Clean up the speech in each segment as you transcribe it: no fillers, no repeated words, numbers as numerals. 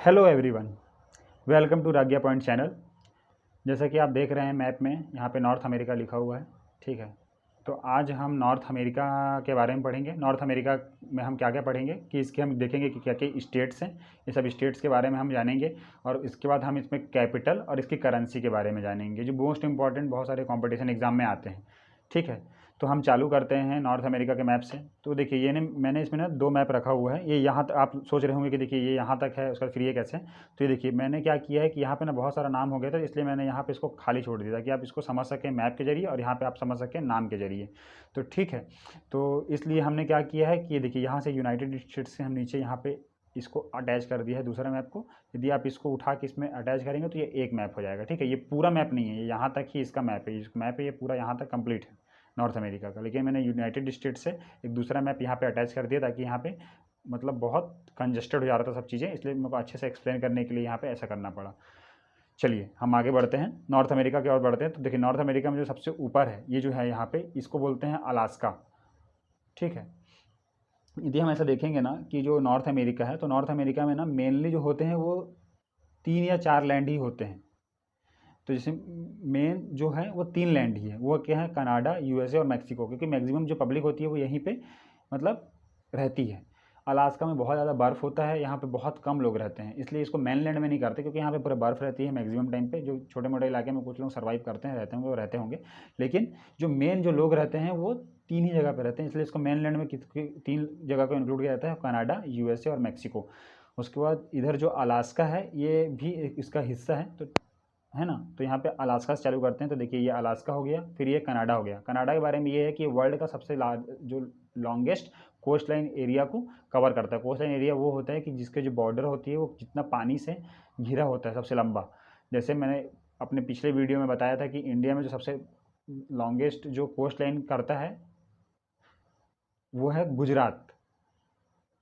Hello everyone, welcome to Ragya point channel. जैसा कि आप देख रहे हैं मैप में यहाँ पे नॉर्थ अमेरिका लिखा हुआ है, ठीक है। तो आज हम नॉर्थ अमेरिका के बारे में पढ़ेंगे। नॉर्थ अमेरिका में हम क्या क्या पढ़ेंगे कि इसके हम देखेंगे कि क्या क्या स्टेट्स हैं, ये सब स्टेट्स के बारे में हम जानेंगे। और इसके बाद हम इसमें कैपिटल और इसकी करेंसी के बारे में जानेंगे, जो मोस्ट इंपॉर्टेंट बहुत सारे कॉम्पिटिशन एग्जाम में आते हैं, ठीक है। तो हम चालू करते हैं नॉर्थ अमेरिका के मैप से। तो देखिए ये मैंने इसमें ना दो मैप रखा हुआ है। ये यहाँ तक आप सोच रहे होंगे कि देखिए ये यहाँ तक है, उसका फिर ये कैसे। तो ये देखिए मैंने क्या किया है कि यहाँ पे ना बहुत सारा नाम हो गया था, इसलिए मैंने यहाँ पे इसको खाली छोड़ दिया था कि आप इसको समझ सकें मैप के जरिए और यहाँ पे आप समझ सकें नाम के जरिए। तो ठीक है, तो इसलिए हमने क्या किया है कि ये देखिए यहाँ से यूनाइटेड स्टेट्स से हम नीचे यहाँ पे इसको अटैच कर दिया है दूसरा मैप को। यदि आप इसको उठा के इसमें अटैच करेंगे तो ये एक मैप हो जाएगा, ठीक है। ये पूरा मैप नहीं है, ये यहाँ तक ही इसका मैप है, ये पूरा यहाँ तक कंप्लीट है नॉर्थ अमेरिका का। लेकिन मैंने यूनाइटेड स्टेट से एक दूसरा मैप यहाँ पे अटैच कर दिया ताकि यहाँ पे मतलब बहुत कंजस्टेड हो जा रहा था सब चीज़ें, इसलिए मेरे को अच्छे से एक्सप्लेन करने के लिए यहाँ पे ऐसा करना पड़ा। चलिए हम आगे बढ़ते हैं, नॉर्थ अमेरिका की ओर बढ़ते हैं। तो देखिए नॉर्थ अमेरिका में जो सबसे ऊपर है ये जो है यहाँ पे, इसको बोलते हैं अलास्का, ठीक है। यदि हम ऐसा देखेंगे ना कि जो नॉर्थ अमेरिका है, तो नॉर्थ अमेरिका में ना मेनली जो होते हैं वो 3 या 4 लैंड ही होते हैं। तो जैसे मेन जो है वो 3 लैंड ही है, वो क्या है, कनाडा, यूएसए और मैक्सिको, क्योंकि मैक्सिमम जो पब्लिक होती है वो यहीं पे मतलब रहती है। अलास्का में बहुत ज़्यादा बर्फ़ होता है, यहाँ पे बहुत कम लोग रहते हैं, इसलिए इसको मेन लैंड में नहीं करते, क्योंकि यहाँ पे पूरा बर्फ़ रहती है मैक्सिमम टाइम पे। जो छोटे मोटे इलाके में कुछ लोग सर्वाइव करते हैं, रहते होंगे, वो रहते होंगे, लेकिन जो मेन जो लोग रहते हैं वो 3 ही जगह पे रहते हैं, इसलिए इसको मेन लैंड में 3 जगह को इंक्लूड किया जाता है, कनाडा, यूएसए और मैक्सिको। उसके बाद इधर जो अलास्का है ये भी इसका हिस्सा है, तो है ना। तो यहाँ पे अलास्का से चालू करते हैं। तो देखिए ये अलास्का हो गया, फिर ये कनाडा हो गया। कनाडा के बारे में ये है कि वर्ल्ड का सबसे लार्ज जो लॉन्गेस्ट कोस्ट लाइन एरिया को कवर करता है। कोस्ट लाइन एरिया वो होता है कि जिसके जो बॉर्डर होती है वो जितना पानी से घिरा होता है, सबसे लंबा। जैसे मैंने अपने पिछले वीडियो में बताया था कि इंडिया में जो सबसे लॉन्गेस्ट जो कोस्ट लाइन करता है वो है गुजरात,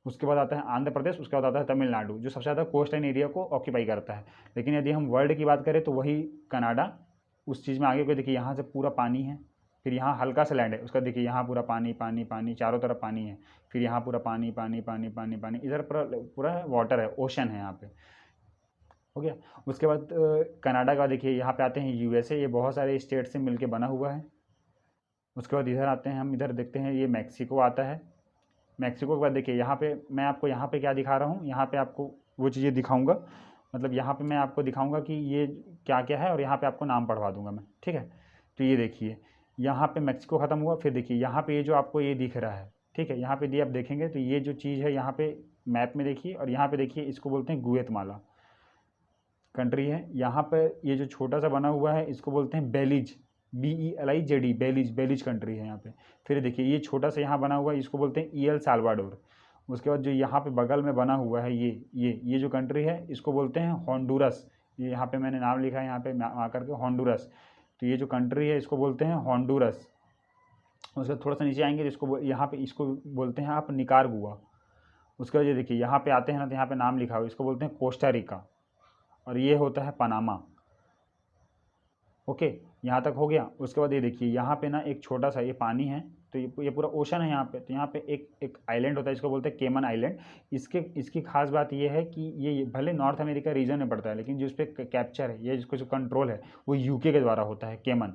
उसके बाद आता है आंध्र प्रदेश, उसके बाद आता है तमिलनाडु, जो सबसे ज़्यादा कोस्ट लाइन एरिया को ऑक्यूपाई करता है। लेकिन यदि हम वर्ल्ड की बात करें तो वही कनाडा उस चीज़ में आगे को। देखिए यहाँ से पूरा पानी है, फिर यहाँ हल्का सा लैंड है, उसका देखिए यहाँ पूरा पानी पानी पानी, चारों तरफ पानी है, फिर यहाँ पूरा पानी पानी पानी पानी पानी, इधर पूरा पूरा वाटर है, ओशन है यहाँ पे, हो गया। उसके बाद कनाडा का देखिए यहाँ पे आते हैं यूएसए, ये बहुत सारे स्टेट से मिलके बना हुआ है। उसके बाद इधर आते हैं हम, इधर देखते हैं ये मैक्सिको आता है। मैक्सिको के बाद देखिए यहाँ पे मैं आपको यहाँ पे क्या दिखा रहा हूँ, यहाँ पे आपको वो चीज़ें दिखाऊंगा, मतलब यहाँ पे मैं आपको दिखाऊंगा कि ये क्या क्या है, और यहाँ पे आपको नाम पढ़वा दूंगा मैं, ठीक है। तो ये देखिए यहाँ पे मैक्सिको ख़त्म हुआ, फिर देखिए यहाँ पे ये जो आपको ये दिख रहा है, ठीक है, यहाँ पे यदि आप देखेंगे तो ये जो चीज़ है यहाँ पे मैप में देखिए, और यहाँ पे देखिए इसको बोलते हैं गुएतमाला कंट्री है। यहाँ पे ये जो छोटा सा बना हुआ है इसको बोलते हैं बेलीज, BELIZD, बेलीज, बेलीज कंट्री है यहाँ पे। फिर देखिए ये छोटा सा यहाँ बना हुआ है इसको बोलते हैं EL साल्वाडोर। उसके बाद जो यहाँ पे बगल में बना हुआ है ये जो कंट्री है इसको बोलते हैं होंडुरस। ये यहाँ पे मैंने नाम लिखा है यहाँ पे आकर के, होंडुरस। तो ये जो कंट्री है इसको बोलते हैं होंडुरस। उसके बाद थोड़ा सा नीचे आएंगे तो इसको यहाँ पे इसको बोलते हैं आप निकारगुआ। उसके बाद ये देखिए यहाँ पे आते हैं ना, तो यहाँ पे नाम लिखा हुआ इसको बोलते हैं कोस्टा रिका, और ये होता है पनामा। ओके, यहाँ तक हो गया। उसके बाद ये देखिए यहाँ पे ना एक छोटा सा ये पानी है, तो ये पूरा ओशन है यहाँ पे। तो यहाँ पे एक आइलैंड होता है, इसको बोलते हैं केमन आइलैंड। इसकी खास बात ये है कि ये भले नॉर्थ अमेरिका रीजन में पड़ता है, लेकिन जो इस पर कैप्चर है, ये जिसको जो कंट्रोल है वो यूके के द्वारा होता है, केमन।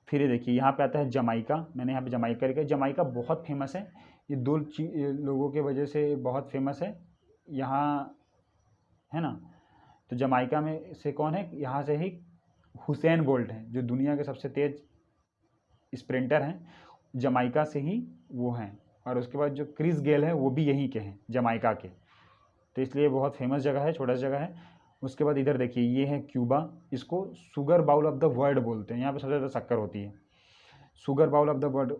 फिर ये देखिए यहाँ पे आता है जमाइका। मैंने यहाँ पे जमाइका लिखा है। जमाइका बहुत फेमस है, ये दो लोगों के वजह से बहुत फेमस है यहाँ, है ना। तो जमाइका में से कौन है, यहाँ से ही हुसैन बोल्ट हैं, जो दुनिया के सबसे तेज स्प्रिंटर हैं, जमाइका से ही वो हैं। और उसके बाद जो क्रिस गेल है वो भी यहीं के हैं, जमाइका के। तो इसलिए बहुत फेमस जगह है, छोटा सा जगह है। उसके बाद इधर देखिए ये है क्यूबा, इसको sugar bowl of the world बोलते हैं, यहाँ पे सबसे ज़्यादा शक्कर होती है, sugar bowl of the world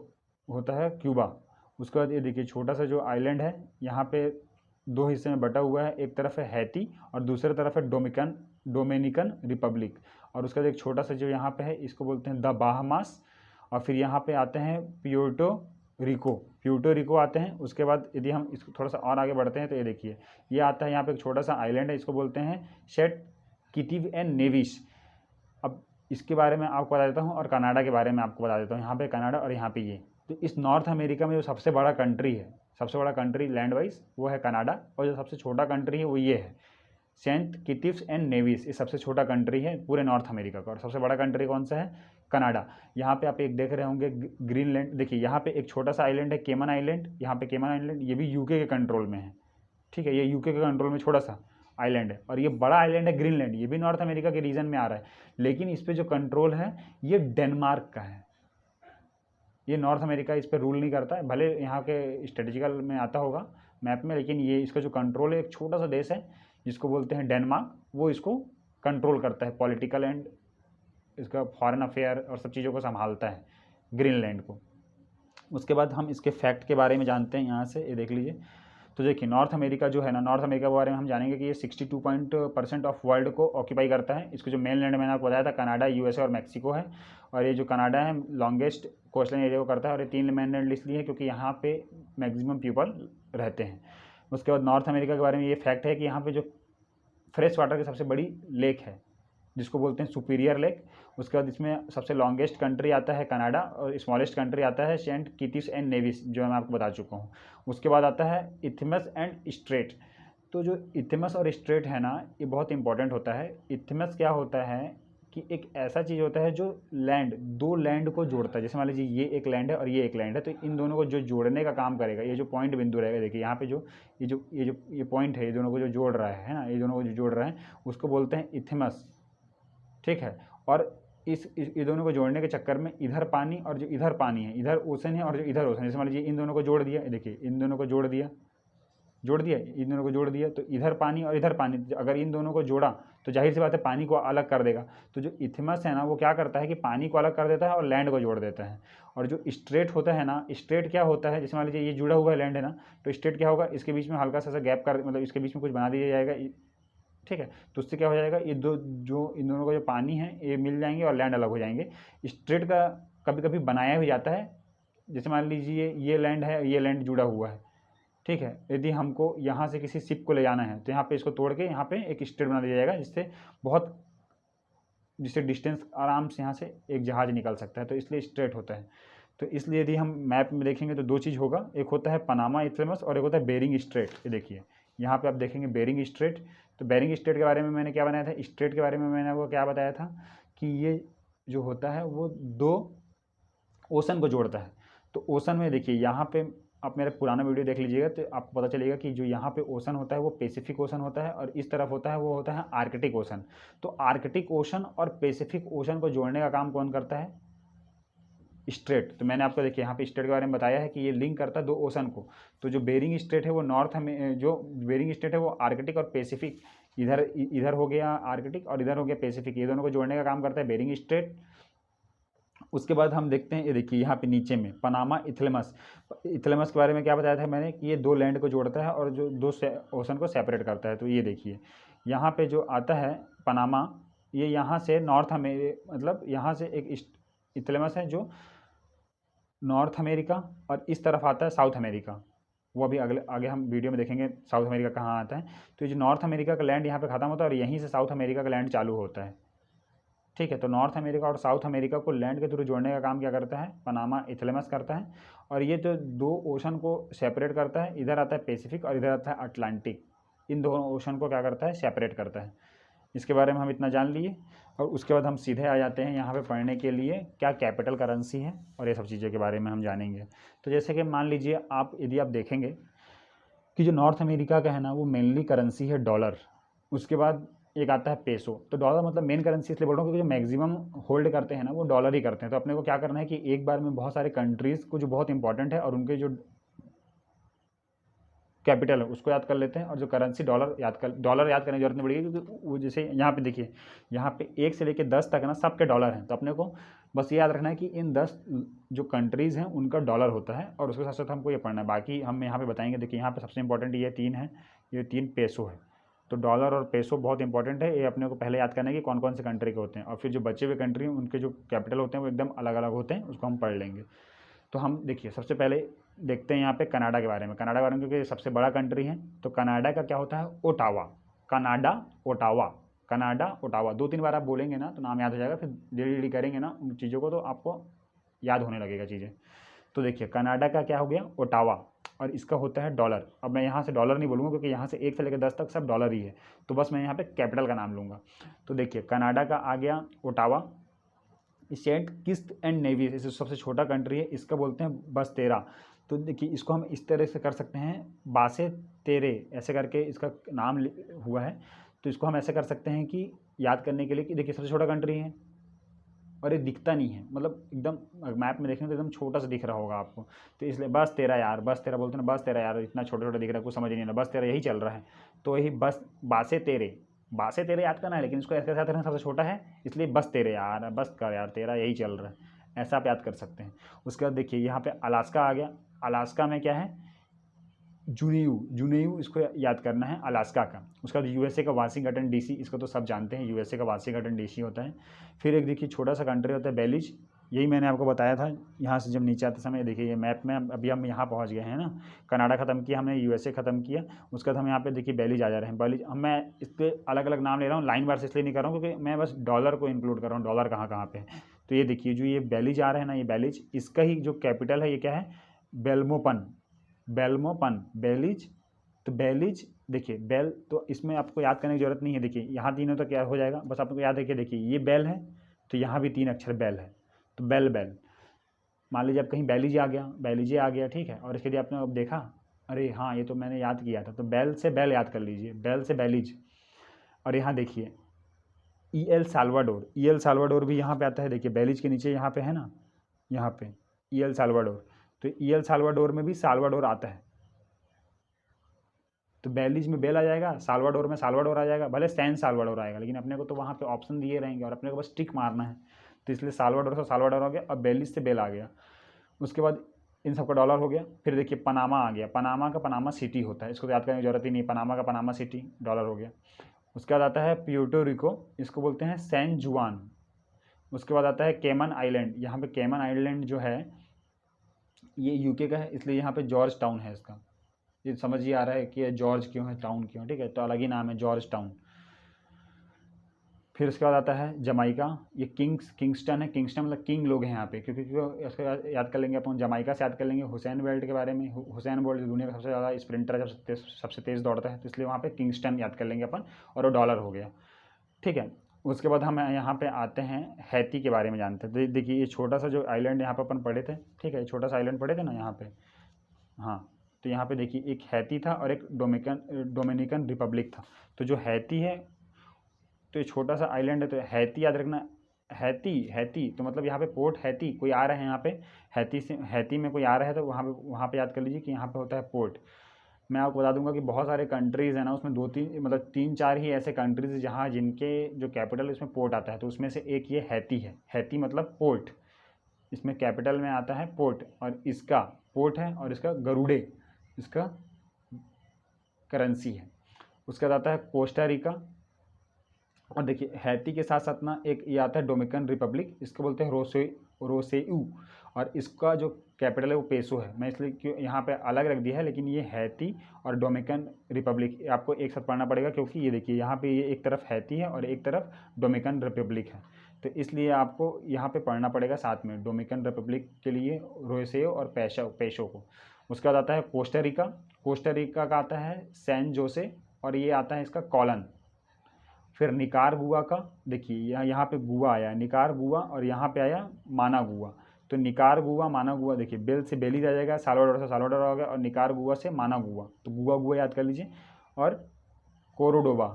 होता है क्यूबा। उसके बाद ये देखिए छोटा सा जो आइलैंड है, यहाँ पे 2 हिस्से में बटा हुआ है, एक तरफ है हैती और दूसरी तरफ है डोमिनिकन रिपब्लिक। और उसका एक छोटा सा जो यहाँ पे है इसको बोलते हैं द बाहामास। और फिर यहाँ पे आते हैं प्यूर्टो रिको आते हैं। उसके बाद यदि हम इसको थोड़ा सा और आगे बढ़ते हैं तो ये देखिए ये आता है, यहाँ पे एक छोटा सा आइलैंड है, इसको बोलते हैं सेंट किटिव एंड नेविस। अब इसके बारे में आपको बता देता हूँ, और कनाडा के बारे में आपको बता देता हूँ। यहाँ पे कनाडा और यहाँ पे ये, तो इस नॉर्थ अमेरिका में जो सबसे बड़ा कंट्री है, सबसे बड़ा कंट्री लैंड वाइज, वो है कनाडा, और जो सबसे छोटा कंट्री है वो ये है सेंट किटिस एंड नेविस, ये सबसे छोटा कंट्री है पूरे नॉर्थ अमेरिका का। और सबसे बड़ा कंट्री कौन सा है? कनाडा। यहाँ पे आप एक देख रहे होंगे ग्रीनलैंड, देखिए यहाँ पे एक छोटा सा आइलैंड है केमन आइलैंड, यहाँ पे केमन आइलैंड, ये भी यूके के कंट्रोल में है, ठीक है, ये यूके के कंट्रोल में छोटा सा आइलैंड है। और ये बड़ा आइलैंड है ग्रीनलैंड, ये भी नॉर्थ अमेरिका के रीजन में आ रहा है, लेकिन इस पर जो कंट्रोल है ये डेनमार्क का है। ये नॉर्थ अमेरिका इस पर रूल नहीं करता है, भले यहाँ के स्ट्रेटेजिकल में आता होगा मैप में, लेकिन ये इसका जो कंट्रोल है, एक छोटा सा देश है जिसको बोलते हैं डेनमार्क, वो इसको कंट्रोल करता है, पॉलिटिकल एंड इसका फॉरेन अफेयर और सब चीज़ों को संभालता है ग्रीनलैंड को। उसके बाद हम इसके फैक्ट के बारे में जानते हैं यहाँ से, ये देख लीजिए। तो देखिए नॉर्थ अमेरिका जो है ना, नॉर्थ अमेरिका के बारे में हम जानेंगे कि ये 62% ऑफ वर्ल्ड को ऑक्यूपाई करता है। इसको जो मेन लैंड मैंने आपको बताया था कनाडा, यूएसए और मैक्सिको है। और ये जो कनाडा है लॉन्गेस्ट कोस्टल एरिया को करता है, और ये 3 मेन लैंड इसलिए है क्योंकि यहाँ पे मैक्सिमम पीपल रहते हैं। उसके बाद नॉर्थ अमेरिका के बारे में ये फैक्ट है कि यहाँ पे जो फ्रेश वाटर की सबसे बड़ी लेक है जिसको बोलते हैं सुपीरियर लेक। उसके बाद इसमें सबसे लॉन्गेस्ट कंट्री आता है कनाडा, और स्मॉलेस्ट कंट्री आता है सेंट किटिस एंड नेविस, जो मैं आपको बता चुका हूँ। उसके बाद आता है इथमस एंड स्ट्रेट। तो जो इथमस और स्ट्रेट है ना, ये बहुत इंपॉर्टेंट होता है। इथमस क्या होता है कि एक ऐसा चीज़ होता है जो लैंड, 2 लैंड को जोड़ता है। जैसे मान लीजिए ये एक लैंड है और ये एक लैंड है, तो इन दोनों को जो जोड़ने का काम करेगा, ये जो पॉइंट बिंदु रहेगा, देखिए यहाँ पे ये पॉइंट है, ये दोनों को जो जोड़ रहा है ना, ये दोनों को जो जोड़ रहा है उसको बोलते हैं इथमस, ठीक है। और ये दोनों को जोड़ने के चक्कर में इधर पानी और जो इधर पानी है, इधर ओशन है और जो इधर ओशन है, जैसे मान लीजिए इन दोनों को जोड़ दिया, देखिए इन दोनों को जोड़ दिया, इन दोनों को जोड़ दिया, तो इधर पानी और इधर पानी, अगर इन दोनों को जोड़ा तो जाहिर सी बात है पानी को अलग कर देगा। तो जो इथमस है ना, वो क्या करता है कि पानी को अलग कर देता है और लैंड को जोड़ देता है। और जो स्ट्रेट होता है ना, स्ट्रेट क्या होता है, जैसे मान लीजिए ये जुड़ा हुआ है लैंड है ना, तो स्ट्रेट क्या होगा, इसके बीच में हल्का सा गैप कर, मतलब इसके बीच में कुछ बना दिया जाएगा, ठीक है। तो उससे क्या हो जाएगा, ये दो जो इन दोनों का जो पानी है ये मिल जाएंगे और लैंड अलग हो जाएंगे। स्ट्रेट का कभी कभी बनाया भी जाता है, जैसे मान लीजिए ये लैंड है, ये लैंड जुड़ा हुआ है, ठीक है। यदि हमको यहाँ से किसी शिप को ले जाना है तो यहाँ पे इसको तोड़ के यहाँ पे एक स्ट्रेट बना दिया जाएगा, जिससे डिस्टेंस आराम से यहाँ से एक जहाज निकल सकता है, तो इसलिए स्ट्रेट होता है। तो इसलिए यदि हम मैप में देखेंगे तो 2 चीज़ होगा, एक होता है पनामा इथमस और एक होता है बेरिंग स्ट्रेट। ये देखिए यहाँ पे आप देखेंगे बेरिंग स्ट्रेट। तो बेरिंग स्ट्रेट के बारे में मैंने क्या बनाया था, स्ट्रेट के बारे में मैंने वो क्या बताया था कि ये जो होता है वो 2 ओशन को जोड़ता है। तो ओशन में देखिए यहाँ पे आप मेरा पुराना वीडियो देख लीजिएगा तो आपको पता चलेगा कि जो यहाँ पे ओशन होता है वो पैसिफिक ओशन होता है, और इस तरफ होता है वो होता है आर्कटिक ओशन। तो आर्कटिक ओशन और पैसिफिक ओशन को जोड़ने का काम कौन करता है, स्ट्रेट। तो मैंने आपको देखिए यहाँ पे स्ट्रेट के बारे में बताया है कि ये लिंक करता है 2 ओशन को। तो जो बेरिंग स्ट्रेट है वो जो बेरिंग स्ट्रेट है वो आर्कटिक और पैसिफिक, इधर हो गया आर्कटिक और इधर हो गया पैसिफिक, ये दोनों को जोड़ने का काम करता है बेरिंग स्ट्रेट। उसके बाद हम देखते हैं, ये देखिए यहाँ पे नीचे में पनामा इथलेमस। इथलेमस के बारे में क्या बताया था मैंने कि ये 2 लैंड को जोड़ता है और जो 2 ओशन को सेपरेट करता है। तो ये देखिए यहाँ पे जो आता है पनामा, ये यहाँ से नॉर्थ अमेरिका, मतलब यहाँ से एक इथलेमस है जो नॉर्थ अमेरिका, और इस तरफ आता है साउथ अमेरिका। वो अभी आगे हम वीडियो में देखेंगे साउथ अमेरिका कहाँ आता है। तो ये जो नॉर्थ अमेरिका का लैंड यहाँ पे ख़त्म होता है और यहीं से साउथ अमेरिका का लैंड चालू होता है, ठीक है। तो नॉर्थ अमेरिका और साउथ अमेरिका को लैंड के थ्रू जोड़ने का काम क्या करता है, पनामा इथलेमस करता है। और ये जो 2 ओशन को सेपरेट करता है, इधर आता है पैसिफिक और इधर आता है अटलांटिक, इन दोनों ओशन को क्या करता है, सेपरेट करता है। इसके बारे में हम इतना जान लिए, और उसके बाद हम सीधे आ जाते हैं यहाँ पे पढ़ने के लिए क्या कैपिटल करेंसी है, और ये सब चीज़ों के बारे में हम जानेंगे। तो जैसे कि मान लीजिए यदि आप देखेंगे कि जो नॉर्थ अमेरिका का है ना वो मेनली करेंसी है डॉलर। उसके बाद एक आता है पेसो। तो डॉलर मतलब मेन करेंसी इसलिए बोल रहा हूँ क्योंकि जो मैक्सिमम होल्ड करते हैं ना वो डॉलर ही करते हैं। तो अपने को क्या करना है कि एक बार में बहुत सारे कंट्रीज़ को जो बहुत इंपॉर्टेंट है और उनके जो कैपिटल है उसको याद कर लेते हैं, और जो करेंसी डॉलर याद करने की जरूरत नहीं पड़ेगी, क्योंकि वो जैसे यहाँ पे देखिए यहाँ पे 1 से लेकर 10 तक ना सबके डॉलर हैं। तो अपने को बस ये याद रखना है कि इन 10 जो कंट्रीज़ हैं उनका डॉलर होता है, और उसके साथ साथ हमको ये पढ़ना है। बाकी हम यहाँ पे बताएंगे। देखिए यहाँ पे सबसे इंपॉर्टेंट ये 3 है, ये 3 पेसो है। तो डॉलर और पेसो बहुत इंपॉर्टेंट है, ये अपने को पहले याद करना है कि कौन कौन से कंट्री के होते हैं, और फिर जो बचे हुए कंट्री हैं उनके जो कैपिटल होते हैं वो एकदम अलग अलग होते हैं, उसको हम पढ़ लेंगे। तो हम देखिए सबसे पहले देखते हैं यहाँ पे कनाडा के बारे में। कनाडा के बारे में क्योंकि सबसे बड़ा कंट्री है, तो कनाडा का क्या होता है, ओटावा। कनाडा ओटावा 2-3 बार आप बोलेंगे ना तो नाम याद हो जाएगा, फिर धीरे करेंगे ना उन चीज़ों को तो आपको याद होने लगेगा चीज़ें। तो देखिए कनाडा का क्या हो गया, ओटावा। और इसका होता है डॉलर। अब मैं यहाँ से डॉलर नहीं बोलूँगा क्योंकि यहाँ से 1 से लेकर 10 तक सब डॉलर ही है, तो बस मैं यहाँ पे कैपिटल का नाम लूँगा। तो देखिए कनाडा का आ गया ओटावा। सेंट किस्ट एंड नेवी सबसे छोटा कंट्री है, इसका बोलते हैं बस तेरा। तो देखिए इसको हम इस तरह से कर सकते हैं, बासे तेरे ऐसे करके इसका नाम हुआ है। तो इसको हम ऐसे कर सकते हैं कि याद करने के लिए कि देखिए सबसे छोटा कंट्री है और ये दिखता नहीं है, मतलब एकदम मैप में देखें तो एकदम छोटा सा दिख रहा होगा आपको। तो इसलिए बस तेरा यार, बस तेरा बोलते हैं ना, बस तेरा यार, इतना छोटा छोटा दिख रहा है, कुछ समझ नहीं आ रहा, बस तेरा यही चल रहा है। तो यही बस बासे तेरे याद करना है, लेकिन इसको ऐसे याद रखना सबसे छोटा है, इसलिए बस तेरे यार, बस कर यार तेरा यही चल रहा है, ऐसा आप याद कर सकते हैं। उसके बाद देखिए यहाँ पे अलास्का आ गया। अलास्का में क्या है, जुनेयू इसको याद करना है अलास्का का। उसका यूएसए का वाशिंगटन डीसी, इसको तो सब जानते हैं, यूएसए का वाशिंगटन डीसी होता है। फिर एक देखिए छोटा सा कंट्री होता है बेलिज, यही मैंने आपको बताया था। यहाँ से जब नीचे आते समय देखिए ये मैप में अभी हम यहाँ पहुँच गए हैं ना, कनाडा ख़त्म किया हमने, यूएसए ख़त्म किया, उसके बाद हम यहाँ पे देखिए बेलिज आ जा रहे हैं। बेलिज हम, मैं इस पर अलग अलग नाम ले रहा हूँ, लाइन बार से इसलिए नहीं कर रहा हूँ क्योंकि मैं बस डॉलर को इंक्लूड कर रहा हूँ, डॉलर कहाँ कहाँ पे है। तो ये देखिए जो ये बेलिज आ रहा है ना, ये बेलिज, इसका ही जो कैपिटल है ये क्या है, बेल्मोपन बेलिज। तो बेलिज देखिए बेल, तो इसमें आपको याद करने की जरूरत नहीं है। देखिए यहाँ तीनों तो क्या हो जाएगा, बस आपको याद है कि देखिए ये बेल है, तो यहाँ भी 3 अक्षर बेल है, तो बेल बेल। मान लीजिए आप कहीं बेलिजे आ गया, ठीक है, और इसके लिए आपने अब देखा, अरे हाँ ये तो मैंने याद किया था, तो बेल से बेल याद कर लीजिए, बेल से बेलिज। और यहाँ देखिए ई एल साल्वाडोर भी यहाँ पे आता है, देखिए बेलिज के नीचे यहाँ पे है ना, यहाँ पे ई एल साल्वाडोर, तो ई एल साल्वाडोर में भी साल्वाडोर आता है। तो बेलिज में बेल आ जाएगा, साल्वाडोर में साल्वाडोर आ जाएगा, भले सैन साल्वाडोर आएगा, लेकिन अपने को तो वहाँ पे ऑप्शन दिए रहेंगे और अपने को बस टिक मारना है। तो इसलिए साल्वाडोर से साल्वाडोर हो गया, और बेलिज से बेल आ गया। उसके बाद इन सबका डॉलर हो गया। फिर देखिए पनामा आ गया, पनामा का पनामा सिटी होता है, इसको तो याद करने की जरूरत ही नहीं, पनामा का पनामा सिटी डॉलर हो गया। उसके बाद आता है प्यूर्टो रिको, इसको बोलते हैं सैन जुआन। उसके बाद आता है केमन आइलैंड, यहाँ पे केमन आइलैंड जो है ये यूके का है, इसलिए यहाँ पे जॉर्ज टाउन है इसका। ये समझ ही आ रहा है कि ये जॉर्ज क्यों है, टाउन क्यों, ठीक है, तो अलग ही नाम है जॉर्ज टाउन। फिर उसके बाद आता है जमाइका, ये किंगस्टन है, किंगस्टन मतलब किंग लोग हैं यहाँ पे, क्योंकि इसको याद कर लेंगे अपन, जमाइका से याद कर लेंगे हुसैन बोल्ट के बारे में, हुसैन बोल्ट दुनिया का सबसे ज़्यादा स्प्रिंटर है, सबसे तेज़ दौड़ता है, तो इसलिए वहाँ पे किंगस्टन याद कर लेंगे अपन, और वो डॉलर हो गया, ठीक है। उसके बाद हम यहाँ पे आते हैं हैती के बारे में जानते हैं। तो देखिए ये छोटा सा जो आइलैंड यहाँ पे अपन पढ़े थे, ठीक है, ये छोटा सा आइलैंड पढ़े थे ना यहाँ पे, हाँ, तो यहाँ पे देखिए एक हैती था और एक डोमिनिकन रिपब्लिक था। तो जो हैती है, तो ये छोटा सा आइलैंड है, तो हैती याद रखना। हैती तो मतलब यहाँ पे पोर्ट हैती, कोई आ रहा है यहाँ पे, हैती में कोई आ रहा है, तो वहाँ पे याद कर लीजिए कि यहाँ पे होता है पोर्ट। मैं आपको बता दूंगा कि बहुत सारे कंट्रीज़ हैं ना, उसमें 2-3 मतलब 3-4 ही ऐसे कंट्रीज़ हैं जहाँ जिनके जो कैपिटल उसमें पोर्ट आता है, तो उसमें से एक ये हैती है। हैती मतलब पोर्ट, इसमें कैपिटल में आता है पोर्ट, और इसका पोर्ट है, और इसका गरुड़े इसका करेंसी है। उसके बाद आता है कोस्टा रिका, और देखिए हैती के साथ साथ ना एक ये आता है डोमिनिकन रिपब्लिक, इसको बोलते हैं रोसेयू, और इसका जो कैपिटल है वो पेसो है। मैं इसलिए क्यों यहाँ पे अलग रख दिया है, लेकिन ये हैती और डोमिनिकन रिपब्लिक आपको एक साथ पढ़ना पड़ेगा, क्योंकि ये देखिए यहाँ पे ये एक तरफ हैती है और एक तरफ डोमिनिकन रिपब्लिक है, तो इसलिए आपको यहाँ पे पढ़ना पड़ेगा साथ में, डोमिनिकन रिपब्लिक के लिए रोसेयो और पेशो को। उसके बाद आता है कोस्टा रिका का आता है सैन जोसे, और ये आता है इसका कॉलन। फिर निकारगुआ का, देखिए यहाँ पे गुआ आया, निकारगुआ, और यहाँ पे आया मानागुआ। तो निकारगुआ मानागुआ, देखिए बेल से बेलिज आ जाएगा, साल्वाडोर से साल्वाडोर आ गया, और निकारगुआ से मानागुआ, तो गुआ याद कर लीजिए। और कोरोडोबा,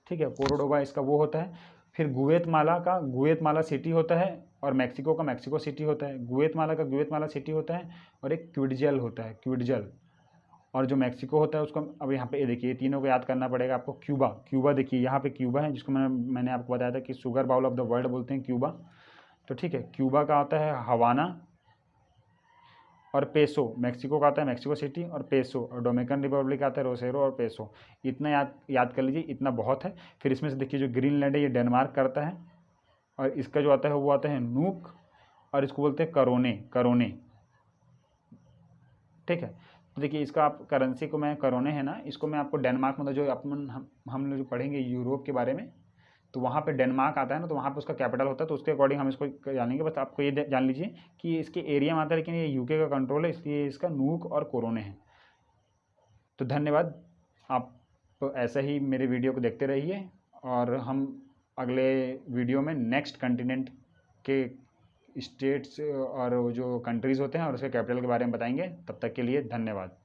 ठीक है, कोरोडोबा इसका वो होता है। फिर गुएतमाला सिटी होता है, और मैक्सिको का मैक्सिको सिटी होता है। गुएतमाला का गुएतमाला सिटी होता है, और एक क्विडजल होता है, क्विडजल। और जो मैक्सिको होता है उसको अब यहाँ पे ये देखिए तीनों को याद करना पड़ेगा आपको। क्यूबा देखिए यहाँ पे क्यूबा है, जिसको मैंने आपको बताया था कि sugar bowl of the world बोलते हैं क्यूबा, तो ठीक है, क्यूबा का आता है हवाना। और पेसो, मैक्सिको का आता है मैक्सिको सिटी और पेसो, और डोमिनिकन रिपब्लिक आता है रोसेरो और पेसो। इतना याद कर लीजिए, इतना बहुत है। फिर इसमें से देखिए जो ग्रीनलैंड है ये डेनमार्क करता है, और इसका जो आता है वो आता है नूक, और इसको बोलते हैं करोने, ठीक है। तो देखिए इसका आप करेंसी को, मैं करोने है ना, इसको मैं आपको डेनमार्क मतलब जो अपन हम लोग जो पढ़ेंगे यूरोप के बारे में, तो वहाँ पे डेनमार्क आता है ना, तो वहाँ पे उसका कैपिटल होता है, तो उसके अकॉर्डिंग हम इसको जानेंगे। बस आपको ये जान लीजिए कि इसके एरिया में आता है, लेकिन ये यूके का कंट्रोल है, इसलिए इसका नूक और कोरोने है। तो धन्यवाद, आप ऐसे ही मेरे वीडियो को देखते रहिए, और हम अगले वीडियो में नेक्स्ट कंटिनेंट के स्टेट्स और जो कंट्रीज़ होते हैं और उसके कैपिटल के बारे में बताएंगे। तब तक के लिए धन्यवाद।